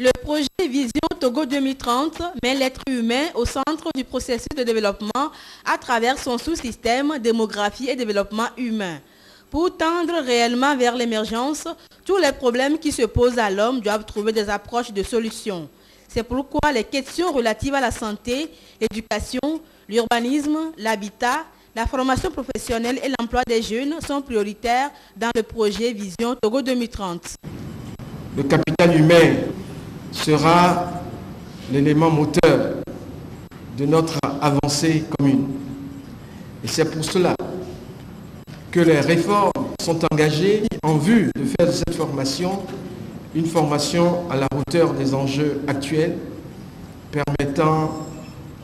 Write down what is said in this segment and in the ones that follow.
Le projet Vision Togo 2030 met l'être humain au centre du processus de développement à travers son sous-système démographie et développement humain. Pour tendre réellement vers l'émergence, tous les problèmes qui se posent à l'homme doivent trouver des approches de solutions. C'est pourquoi les questions relatives à la santé, l'éducation, l'urbanisme, l'habitat, la formation professionnelle et l'emploi des jeunes sont prioritaires dans le projet Vision Togo 2030. Le capital humain sera l'élément moteur de notre avancée commune. Et c'est pour cela que les réformes sont engagées en vue de faire de cette formation une formation à la hauteur des enjeux actuels, permettant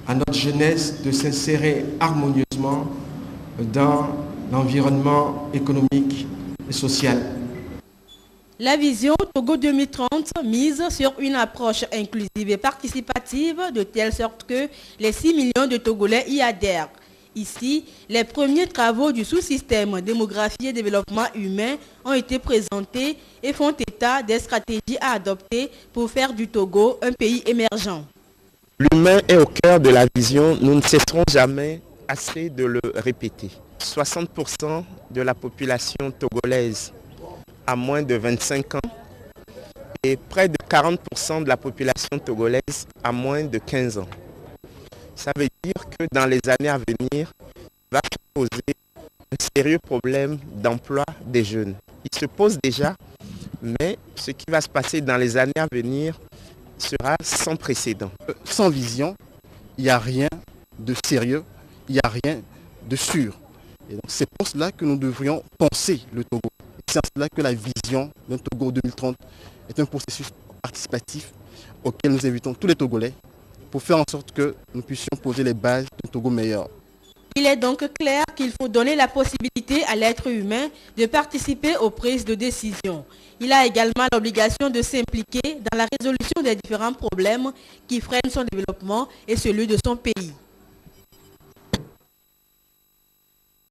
à notre jeunesse de s'insérer harmonieusement dans l'environnement économique et social. La vision Togo 2030 mise sur une approche inclusive et participative de telle sorte que les 6 millions de Togolais y adhèrent. Ici, les premiers travaux du sous-système démographie et développement humain ont été présentés et font état des stratégies à adopter pour faire du Togo un pays émergent. L'humain est au cœur de la vision, nous ne cesserons jamais assez de le répéter. 60% de la population togolaise a moins de 25 ans et près de 40% de la population togolaise a moins de 15 ans. Ça veut dire que dans les années à venir, il va se poser un sérieux problème d'emploi des jeunes. Il se pose déjà, mais ce qui va se passer dans les années à venir sera sans précédent. Sans vision, il n'y a rien de sérieux, il n'y a rien de sûr. Et donc c'est pour cela que nous devrions penser le Togo. C'est en cela que la vision d'un Togo 2030 est un processus participatif auquel nous invitons tous les Togolais pour faire en sorte que nous puissions poser les bases d'un Togo meilleur. Il est donc clair qu'il faut donner la possibilité à l'être humain de participer aux prises de décision. Il a également l'obligation de s'impliquer dans la résolution des différents problèmes qui freinent son développement et celui de son pays.